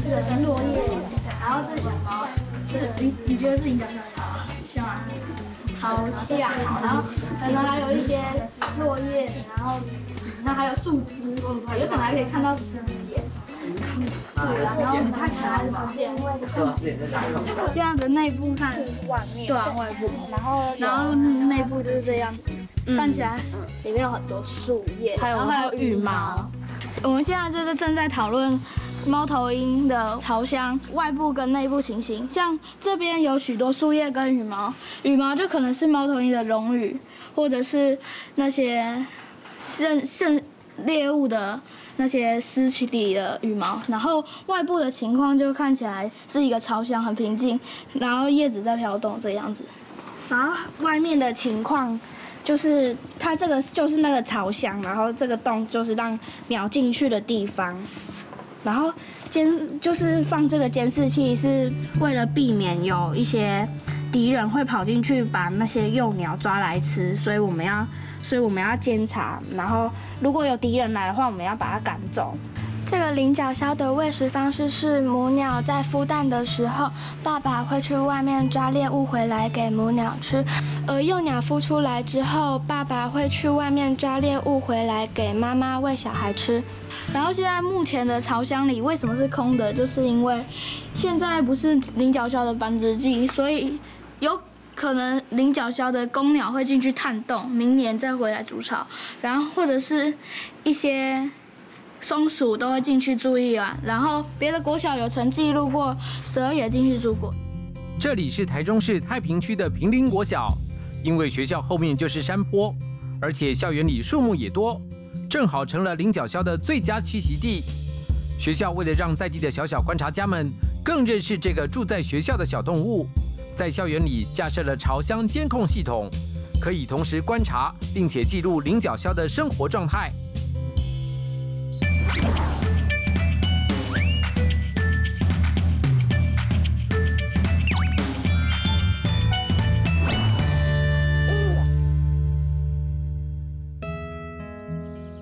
的落叶，然后这羽毛，你觉得是菱角鸮像吗？朝下，然后可能还有一些落叶，然后那还有树枝，有可能还可以看到时间。对啊，然后它可能还是时间，就这样的内部看是外面，对啊，外部，然后内部就是这样子，看起来里面有很多树叶，还有羽毛。我们现在就是正在讨论猫头鹰的巢箱外部跟内部情形，像这边有许多树叶跟羽毛，羽毛就可能是猫头鹰的绒羽，或者是那些剩猎物的那些尸体的羽毛，然后外部的情况就看起来是一个巢箱，很平静，然后叶子在飘动这样子，然后外面的情况。就是它这个就是那个巢箱，然后这个洞就是让鸟进去的地方，然后就是放这个监视器是为了避免有一些敌人会跑进去把那些幼鸟抓来吃，所以我们要监察，然后如果有敌人来的话，我们要把它赶走。这个菱角鸮的喂食方式是母鸟在孵蛋的时候，爸爸会去外面抓猎物回来给母鸟吃，而幼鸟孵出来之后，爸爸会去外面抓猎物回来给妈妈喂小孩吃。然后现在目前的巢箱里为什么是空的？就是因为现在不是菱角鸮的繁殖季，所以有可能菱角鸮的公鸟会进去探洞，明年再回来筑巢，然后或者是一些松鼠都会进去住一晚，然后别的国小有曾记录过蛇也进去住过。这里是台中市太平区的平林国小，因为学校后面就是山坡，而且校园里树木也多，正好成了菱角鸮的最佳栖息地。学校为了让在地的小小观察家们更认识这个住在学校的小动物，在校园里架设了巢箱监控系统，可以同时观察并且记录菱角鸮的生活状态。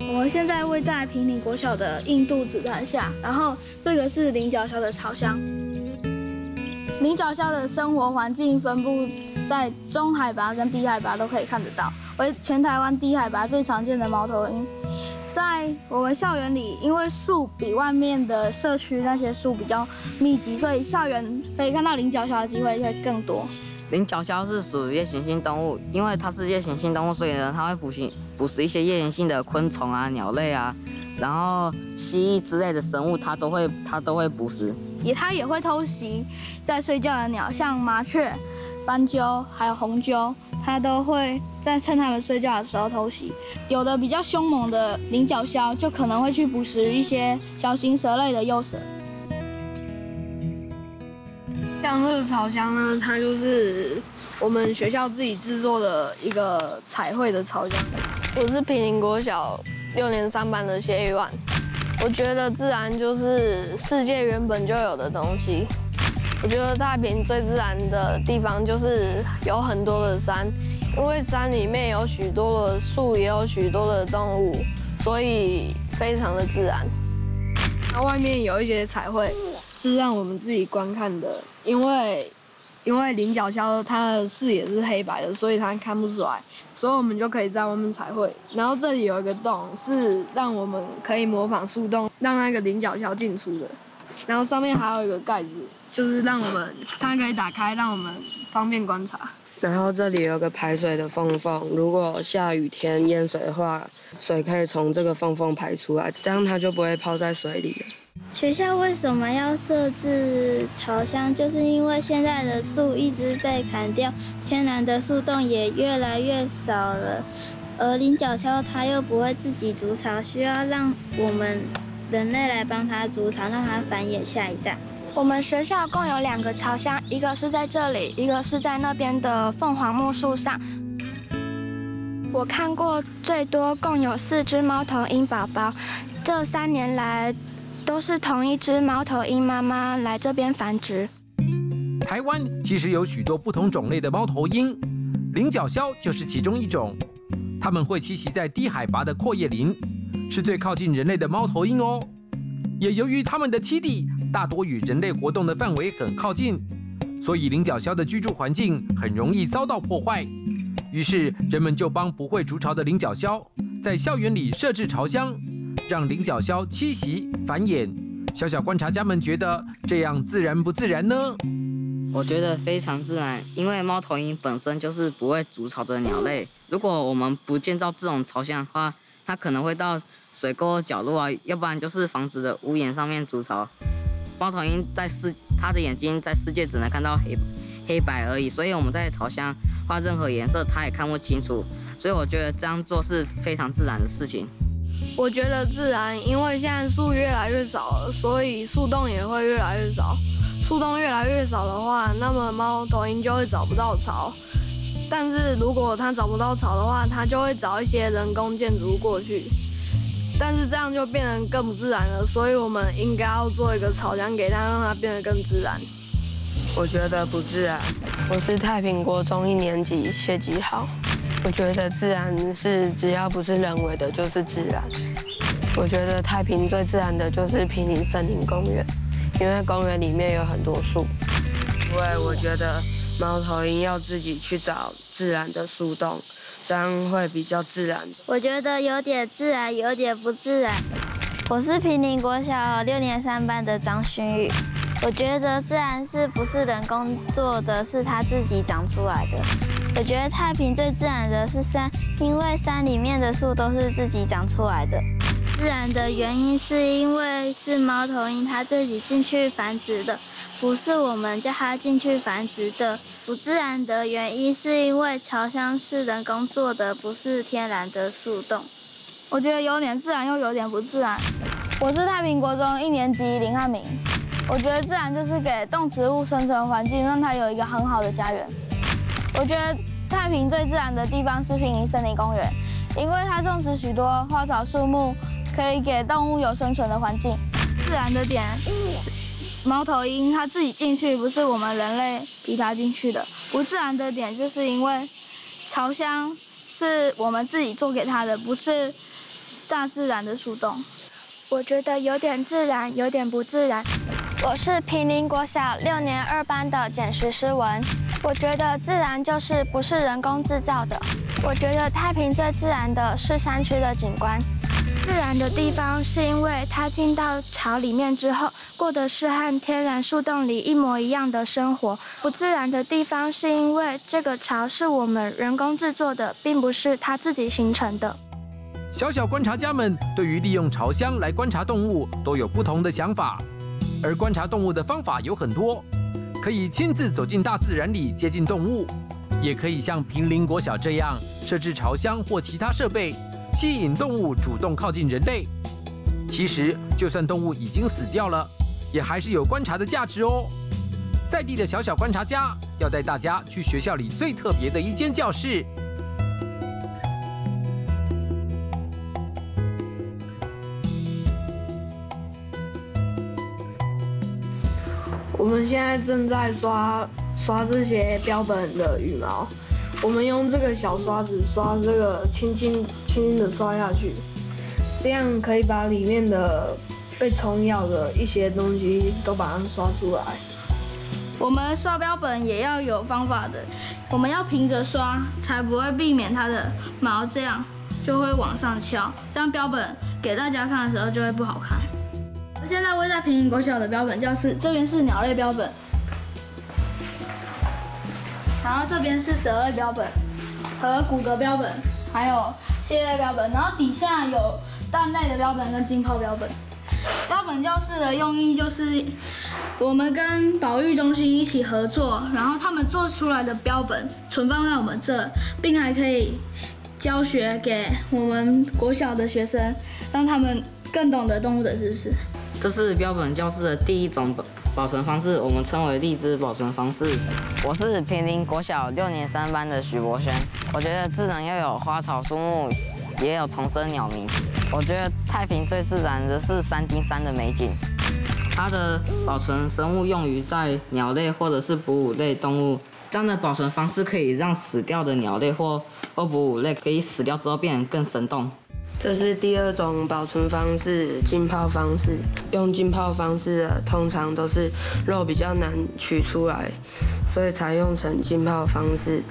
我们现在位在平林国小的印度子弹下，然后这个是菱角鸮的巢箱。菱角鸮的生活环境分布在中海拔跟低海拔都可以看得到，为全台湾低海拔最常见的猫头鹰。在我们校园里，因为树比外面的社区那些树比较密集，所以校园可以看到菱角鸮的机会会更多。菱角鸮是属于夜行性动物，因为它是夜行性动物，所以呢，它会捕食一些夜行性的昆虫啊、鸟类啊，然后蜥蜴之类的生物，它都会捕食。它也会偷袭在睡觉的鸟，像麻雀、斑鸠还有红鸠，它都会在趁它们睡觉的时候偷袭。有的比较凶猛的菱角鸮就可能会去捕食一些小型蛇类的幼蛇。像这个巢箱呢，它就是我们学校自己制作的一个彩绘的巢箱。我是平林国小6年3班的谢玉万。我觉得自然就是世界原本就有的东西。我觉得太平最自然的地方就是有很多的山，因为山里面有许多的树，也有许多的动物，所以非常的自然。那外面有一些彩绘是让我们自己观看的，因为菱角鸮它的视野是黑白的，所以它看不出来，所以我们就可以在外面彩绘。然后这里有一个洞，是让我们可以模仿树洞，让那个菱角鸮进出的。然后上面还有一个盖子，就是它可以打开，让我们方便观察。然后这里有个排水的缝，如果下雨天淹水的话，水可以从这个缝排出来，这样它就不会泡在水里了。学校为什么要设置巢箱？就是因为现在的树一直被砍掉，天然的树洞也越来越少了。而菱角鸮它又不会自己筑巢，需要让我们人类来帮它筑巢，让它繁衍下一代。我们学校共有2个巢箱，一个是在这里，一个是在那边的凤凰木树上。我看过最多共有4只猫头鹰宝宝，这3年来都是同一只猫头鹰妈妈来这边繁殖。台湾其实有许多不同种类的猫头鹰，菱角鸮就是其中一种。它们会栖息在低海拔的阔叶林，是最靠近人类的猫头鹰哦。也由于它们的栖地大多与人类活动的范围很靠近，所以领角鸮的居住环境很容易遭到破坏。于是人们就帮不会筑巢的领角鸮在校园里设置巢箱，让领角鸮栖息繁衍。小观察家们觉得这样自然不自然呢？我觉得非常自然，因为猫头鹰本身就是不会筑巢的鸟类。如果我们不建造这种巢箱的话，它可能会到水沟的角落啊，要不然就是房子的屋檐上面筑巢。猫头鹰它的眼睛在世界只能看到黑白而已，所以我们在巢箱画任何颜色，它也看不清楚。所以我觉得这样做是非常自然的事情。我觉得自然，因为现在树越来越少了，所以树洞也会越来越少。树洞越来越少的话，那么猫头鹰就会找不到巢。但是如果它找不到巢的话，它就会找一些人工建筑物过去。但是这样就变得更不自然了，所以我们应该要做一个巢箱给它，让它变得更自然。我觉得不自然。我是太平国中1年级谢吉豪。我觉得自然是只要不是人为的，就是自然。我觉得太平最自然的就是坪林森林公园，因为公园里面有很多树。因为我觉得猫头鹰要自己去找自然的树洞，这样会比较自然。我觉得有点自然，有点不自然。我是坪林国小6年3班的张勋宇。我觉得自然是不是人工做的，是它自己长出来的。我觉得太平最自然的是山，因为山里面的树都是自己长出来的。自然的原因是因为是猫头鹰它自己进去繁殖的，不是我们叫它进去繁殖的。不自然的原因是因为巢箱是人工做的，不是天然的树洞。我觉得有点自然又有点不自然。我是太平国中1年级林汉明。我觉得自然就是给动植物生存环境，让它有一个很好的家园。我觉得太平最自然的地方是坪林森林公园，因为它种植许多花草树木，可以给动物有生存的环境。自然的点，猫头鹰它自己进去，不是我们人类逼它进去的。不自然的点就是因为巢箱是我们自己做给它的，不是大自然的树洞。我觉得有点自然，有点不自然。我是坪林国小6年2班的简徐诗文。我觉得自然就是不是人工制造的。我觉得太平最自然的是山区的景观。自然的地方是因为它进到巢里面之后，过的是和天然树洞里一模一样的生活。不自然的地方是因为这个巢是我们人工制作的，并不是它自己形成的。小观察家们对于利用巢箱来观察动物都有不同的想法。而观察动物的方法有很多，可以亲自走进大自然里接近动物，也可以像坪林国小这样设置巢箱或其他设备，吸引动物主动靠近人类。其实，就算动物已经死掉了，也还是有观察的价值哦。在地的小观察家要带大家去学校里最特别的一间教室。我们现在正在刷这些标本的羽毛，我们用这个小刷子刷这个，轻轻的刷下去，这样可以把里面的被虫咬的一些东西都把它刷出来。我们刷标本也要有方法的，我们要平着刷，才不会避免它的毛这样就会往上翘，这样标本给大家看的时候就会不好看。现在位在坪林国小的标本教室，这边是鸟类标本，然后这边是蛇类标本和骨骼标本，还有蟹类标本，然后底下有蛋类的标本跟浸泡标本。标本教室的用意就是我们跟保育中心一起合作，然后他们做出来的标本存放在我们这，并还可以教学给我们国小的学生，让他们更懂得动物的知识。这是标本教室的第一种保存方式，我们称为荔枝保存方式。我是坪林国小6年3班的许博轩。我觉得自然要有花草树木，也有虫声鸟鸣。我觉得太平最自然的是山丁山的美景，它的保存生物用于在鸟类或者是哺乳类动物。这样的保存方式可以让死掉的鸟类或哺乳类可以死掉之后变得更生动。这是第2种保存方式，浸泡方式。用浸泡方式的通常都是肉比较难取出来，所以才用成浸泡方式。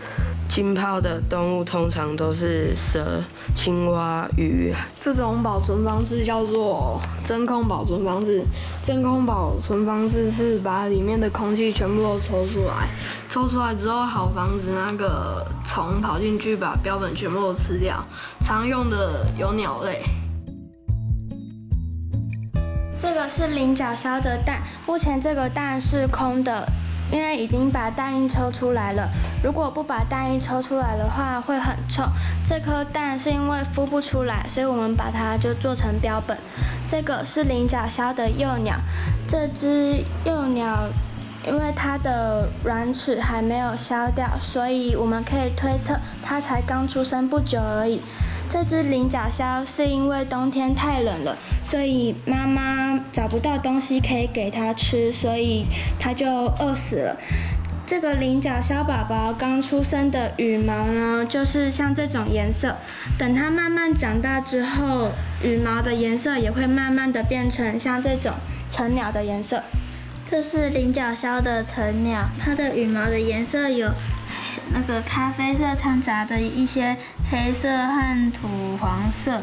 浸泡的动物通常都是蛇、青蛙、鱼。这种保存方式叫做真空保存方式。真空保存方式是把里面的空气全部都抽出来，抽出来之后好防止那个虫跑进去把标本全部都吃掉。常用的有鸟类。这个是菱角鸮的蛋，目前这个蛋是空的。因为已经把蛋液抽出来了，如果不把蛋液抽出来的话会很臭。这颗蛋是因为孵不出来，所以我们把它就做成标本。这个是菱角鸮的幼鸟，这只幼鸟因为它的软齿还没有消掉，所以我们可以推测它才刚出生不久而已。这只菱角鸮是因为冬天太冷了，所以妈妈找不到东西可以给它吃，所以它就饿死了。这个菱角鸮宝宝刚出生的羽毛呢，就是像这种颜色。等它慢慢长大之后，羽毛的颜色也会慢慢的变成像这种成鸟的颜色。这是菱角鸮的成鸟，它的羽毛的颜色有那个咖啡色掺杂的一些黑色和土黄色。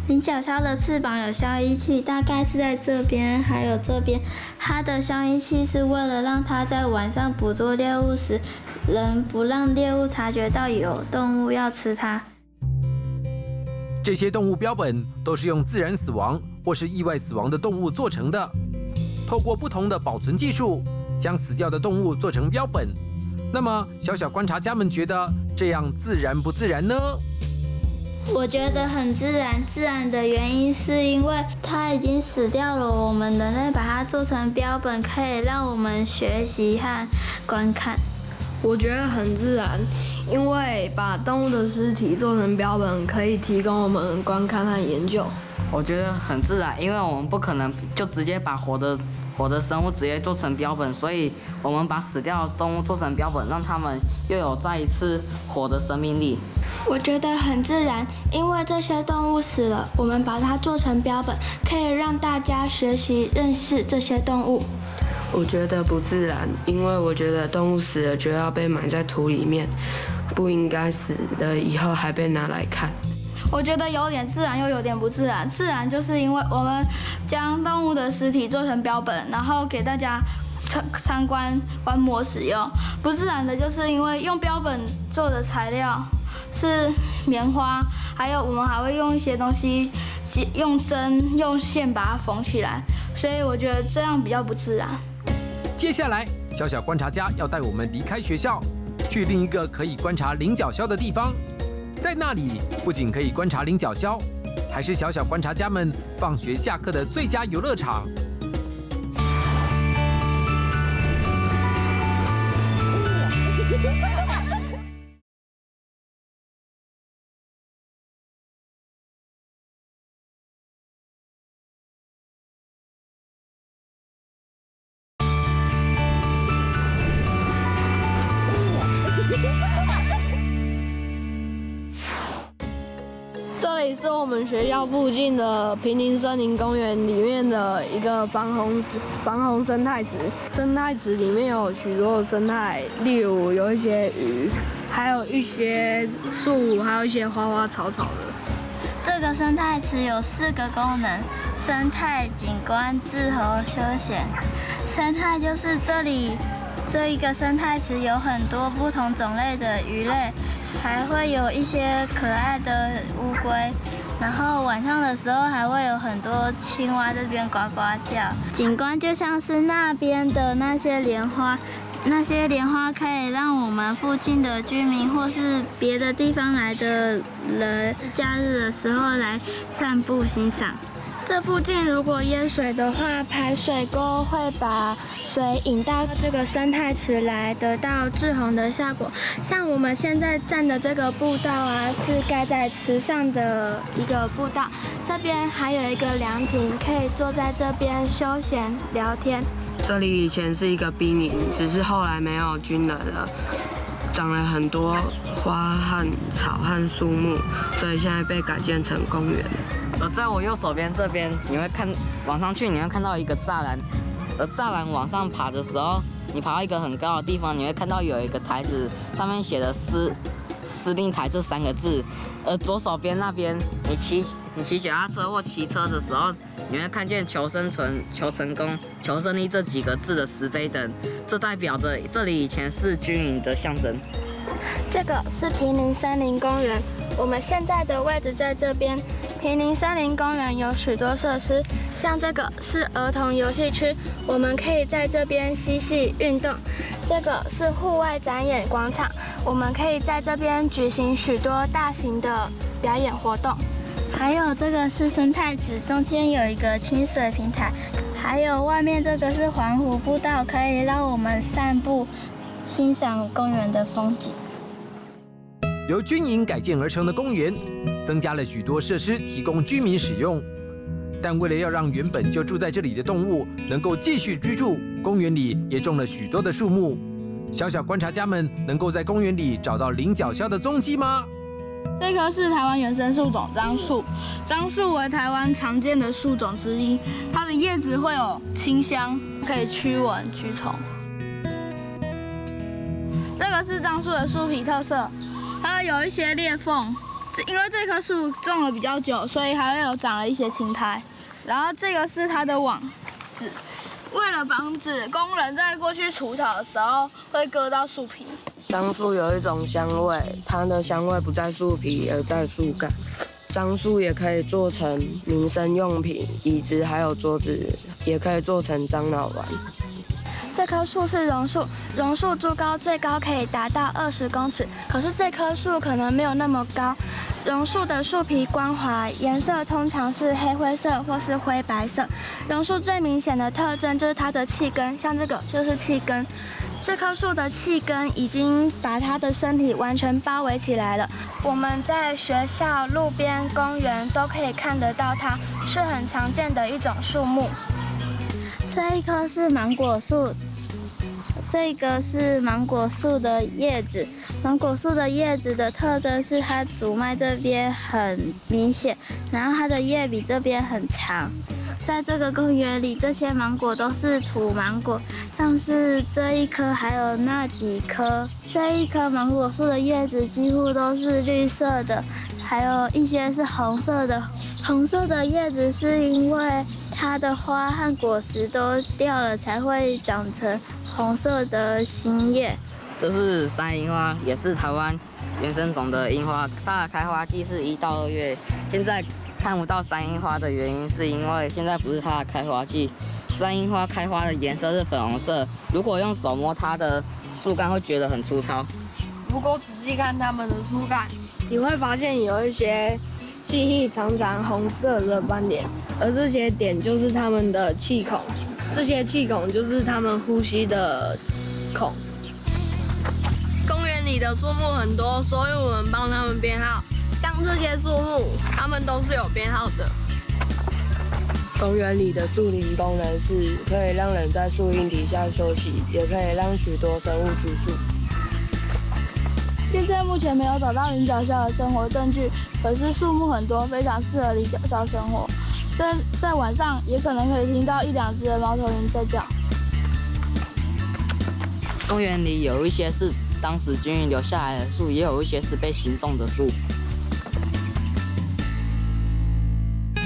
菱角鸮的翅膀有消音器，大概是在这边，还有这边。它的消音器是为了让它在晚上捕捉猎物时，不让猎物察觉到有动物要吃它。这些动物标本都是用自然死亡或是意外死亡的动物做成的。透过不同的保存技术，将死掉的动物做成标本。那么，小小观察家们觉得这样自然不自然呢？我觉得很自然。自然的原因是因为它已经死掉了，我们人类把它做成标本，可以让我们学习和观看。我觉得很自然，因为把动物的尸体做成标本，可以提供我们观看和研究。我觉得很自然，因为我们不可能就直接把活的生物直接做成标本，所以我们把死掉的动物做成标本，让它们又有再一次活的生命力。我觉得很自然，因为这些动物死了，我们把它做成标本，可以让大家学习认识这些动物。我觉得不自然，因为我觉得动物死了就要被埋在土里面，不应该死了以后还被拿来看。我觉得有点自然又有点不自然。自然就是因为我们将动物的尸体做成标本，然后给大家参观观摩使用。不自然的就是因为用标本做的材料是棉花，还有我们还会用一些东西用针用线把它缝起来，所以我觉得这样比较不自然。接下来，小小观察家要带我们离开学校，去另一个可以观察菱角鸮的地方。在那里，不仅可以观察菱角鸮，还是小小观察家们放学下课的最佳游乐场。这里是我们学校附近的平林森林公园里面的一个防洪生态池。生态池里面有许多的生态，例如有一些鱼，还有一些树，还有一些花花草草的。这个生态池有4个功能：生态、景观、滞洪、休闲。生态就是这一个生态池有很多不同种类的鱼类，还会有一些可爱的乌龟，然后晚上的时候还会有很多青蛙在这边呱呱叫。景观就像是那边的那些莲花，那些莲花可以让我们附近的居民或是别的地方来的人，假日的时候来散步欣赏。这附近如果淹水的话，排水沟会把水引到这个生态池来，得到滞洪的效果。像我们现在站的这个步道啊，是盖在池上的一个步道，这边还有一个凉亭，可以坐在这边休闲聊天。这里以前是一个兵营，只是后来没有军人了。长了很多花和草和树木，所以现在被改建成公园。在我右手边这边，你会往上去，你会看到一个栅栏，而栅栏往上爬的时候，你爬到一个很高的地方，你会看到有一个台子，上面写的司令台这3个字。而左手边那边，你骑脚踏车或骑车的时候，你会看见求生存、求成功、求胜利这几个字的石碑灯，这代表着这里以前是军营的象征。这个是坪林森林公园，我们现在的位置在这边。坪林森林公园有许多设施，像这个是儿童游戏区，我们可以在这边嬉戏运动。这个是户外展演广场，我们可以在这边举行许多大型的表演活动。还有这个是生态池，中间有一个清水平台，还有外面这个是环湖步道，可以让我们散步，欣赏公园的风景。由军营改建而成的公园，增加了许多设施提供居民使用。但为了要让原本就住在这里的动物能够继续居住，公园里也种了许多的树木。小小观察家们能够在公园里找到菱角鸮的踪迹吗？这棵是台湾原生树种樟树，樟树为台湾常见的树种之一，它的叶子会有清香，可以驱蚊驱虫。这个是樟树的树皮特色，它有一些裂缝，因为这棵树种了比较久，所以还有长了一些青苔。然后这个是它的网子，为了防止工人在过去除草的时候会割到树皮。樟树有一种香味，它的香味不在树皮，而在树干。樟树也可以做成民生用品，椅子还有桌子也可以做成樟脑丸。这棵树是榕树，榕树株高最高可以达到20公尺，可是这棵树可能没有那么高。榕树的树皮光滑，颜色通常是黑灰色或是灰白色。榕树最明显的特征就是它的气根，像这个就是气根。这棵树的气根已经把它的身体完全包围起来了。我们在学校、路边、公园都可以看得到它，是很常见的一种树木。这一棵是芒果树，这个是芒果树的叶子。芒果树的叶子的特征是它主脉这边很明显，然后它的叶比这边很长。在这个公园里，这些芒果都是土芒果，像是这一棵还有那几棵。这一棵芒果树的叶子几乎都是绿色的，还有一些是红色的。红色的叶子是因为它的花和果实都掉了，才会长成红色的新叶。这是山樱花，也是台湾原生种的樱花，它的开花季是1到2月。现在看不到山樱花的原因，是因为现在不是它的开花季。山樱花开花的颜色是粉红色，如果用手摸它的树干，会觉得很粗糙。如果仔细看它们的树干，你会发现有一些细细长长红色的斑点，而这些点就是它们的气孔，这些气孔就是它们呼吸的孔。公园里的树木很多，所以我们帮它们编号。像这些树木，它们都是有编号的。公园里的树林功能是可以让人在树荫底下休息，也可以让许多生物居住。现在目前没有找到菱角鸮的生活证据，可是树木很多，非常适合菱角鸮生活。在晚上也可能可以听到1、2只的猫头鹰在叫。公园里有一些是当时军营留下来的树，也有一些是被新种的树。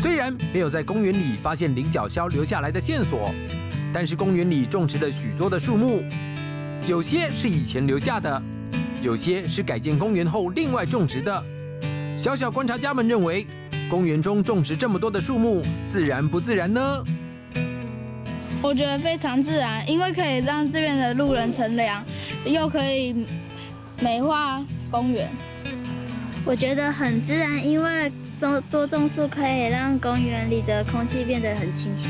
虽然没有在公园里发现菱角鸮留下来的线索，但是公园里种植了许多的树木，有些是以前留下的，有些是改建公园后另外种植的。小小观察家们认为，公园中种植这么多的树木，自然不自然呢？我觉得非常自然，因为可以让这边的路人乘凉，又可以美化公园。我觉得很自然，因为多种树可以让公园里的空气变得很清晰。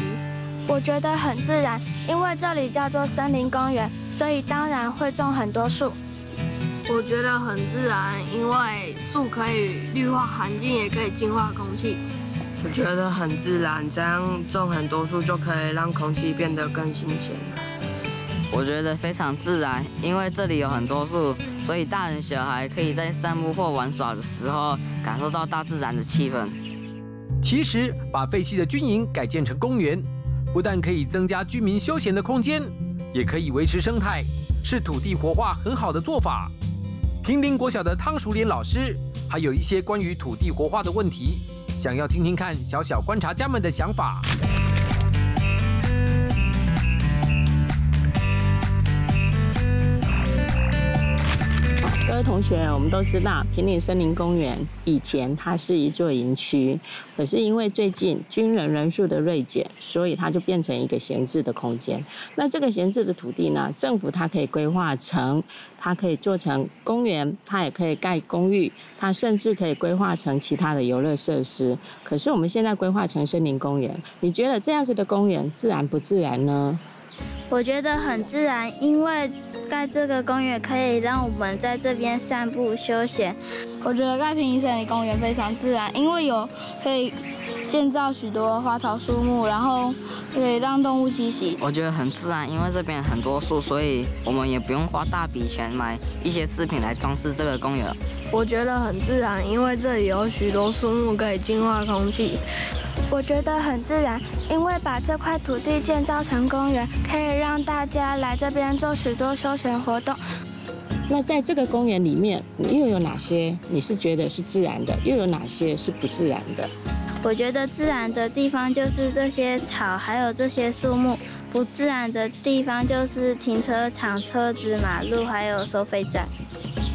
我觉得很自然，因为这里叫做森林公园，所以当然会种很多树。我觉得很自然，因为树可以绿化环境，也可以净化空气。我觉得很自然，这样种很多树就可以让空气变得更新鲜。我觉得非常自然，因为这里有很多树，所以大人小孩可以在散步或玩耍的时候感受到大自然的气氛。其实，把废弃的军营改建成公园，不但可以增加居民休闲的空间，也可以维持生态，是土地活化很好的做法。平林国小的汤淑莲老师还有一些关于土地活化的问题，想要听听看小小观察家们的想法。各位同学，我们都知道平林森林公园以前它是一座营区，可是因为最近军人人数的锐减，所以它就变成一个闲置的空间。那这个闲置的土地呢，政府它可以规划成，它可以做成公园，它也可以盖公寓，它甚至可以规划成其他的游乐设施。可是我们现在规划成森林公园，你觉得这样子的公园自然不自然呢？我觉得很自然，因为盖这个公园可以让我们在这边散步休闲。我觉得盖平林森林公园非常自然，因为可以建造许多花草树木，然后可以让动物栖息。我觉得很自然，因为这边很多树，所以我们也不用花大笔钱买一些饰品来装饰这个公园。我觉得很自然，因为这里有许多树木可以净化空气。我觉得很自然，因为把这块土地建造成公园，可以让大家来这边做许多休闲活动。那在这个公园里面，又有哪些你是觉得是自然的，又有哪些是不自然的？我觉得自然的地方就是这些草，还有这些树木；不自然的地方就是停车场、车子、马路，还有收费站。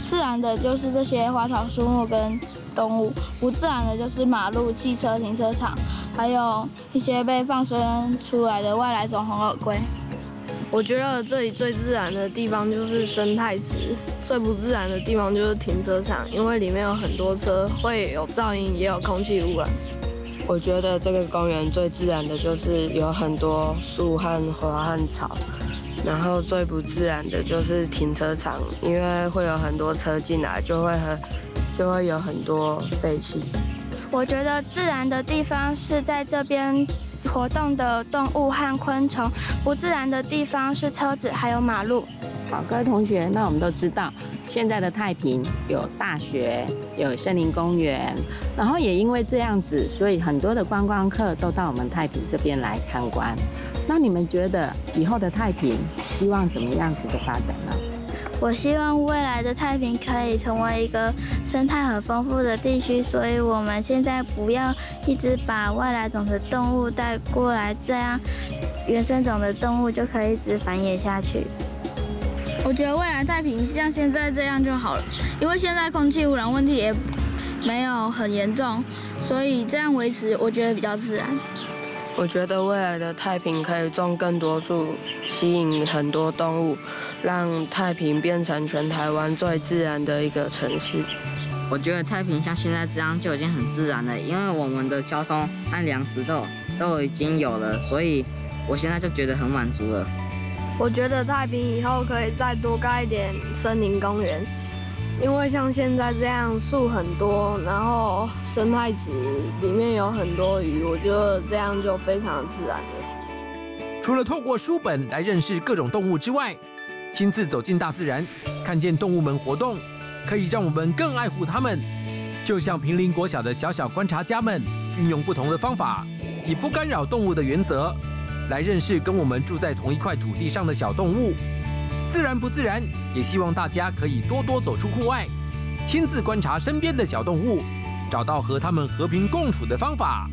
自然的就是这些花草树木跟动物，不自然的就是马路、汽车、停车场，还有一些被放生出来的外来种红耳龟。我觉得这里最自然的地方就是生态池，最不自然的地方就是停车场，因为里面有很多车，会有噪音，也有空气污染。我觉得这个公园最自然的就是有很多树和花和草，然后最不自然的就是停车场，因为会有很多车进来，就会有很多废气。我觉得自然的地方是在这边活动的动物和昆虫，不自然的地方是车子还有马路。好，各位同学，那我们都知道，现在的太平有大学，有森林公园，然后也因为这样子，所以很多的观光客都到我们太平这边来参观。那你们觉得以后的太平希望怎么样子的发展呢？我希望未来的太平可以成为一个生态很丰富的地区，所以我们现在不要一直把外来种的动物带过来，这样原生种的动物就可以一直繁衍下去。我觉得未来太平像现在这样就好了，因为现在空气污染问题也没有很严重，所以这样维持我觉得比较自然。我觉得未来的太平可以种更多树，吸引很多动物，让太平变成全台湾最自然的一个城市。我觉得太平像现在这样就已经很自然了，因为我们的交通和粮食都已经有了，所以我现在就觉得很满足了。我觉得太平以后可以再多盖一点森林公园，因为像现在这样树很多，然后生态池里面有很多鱼，我觉得这样就非常自然了。除了透过书本来认识各种动物之外，亲自走进大自然，看见动物们活动，可以让我们更爱护它们。就像平林国小的小小观察家们，运用不同的方法，以不干扰动物的原则，来认识跟我们住在同一块土地上的小动物。自然不自然，也希望大家可以多多走出户外，亲自观察身边的小动物，找到和它们和平共处的方法。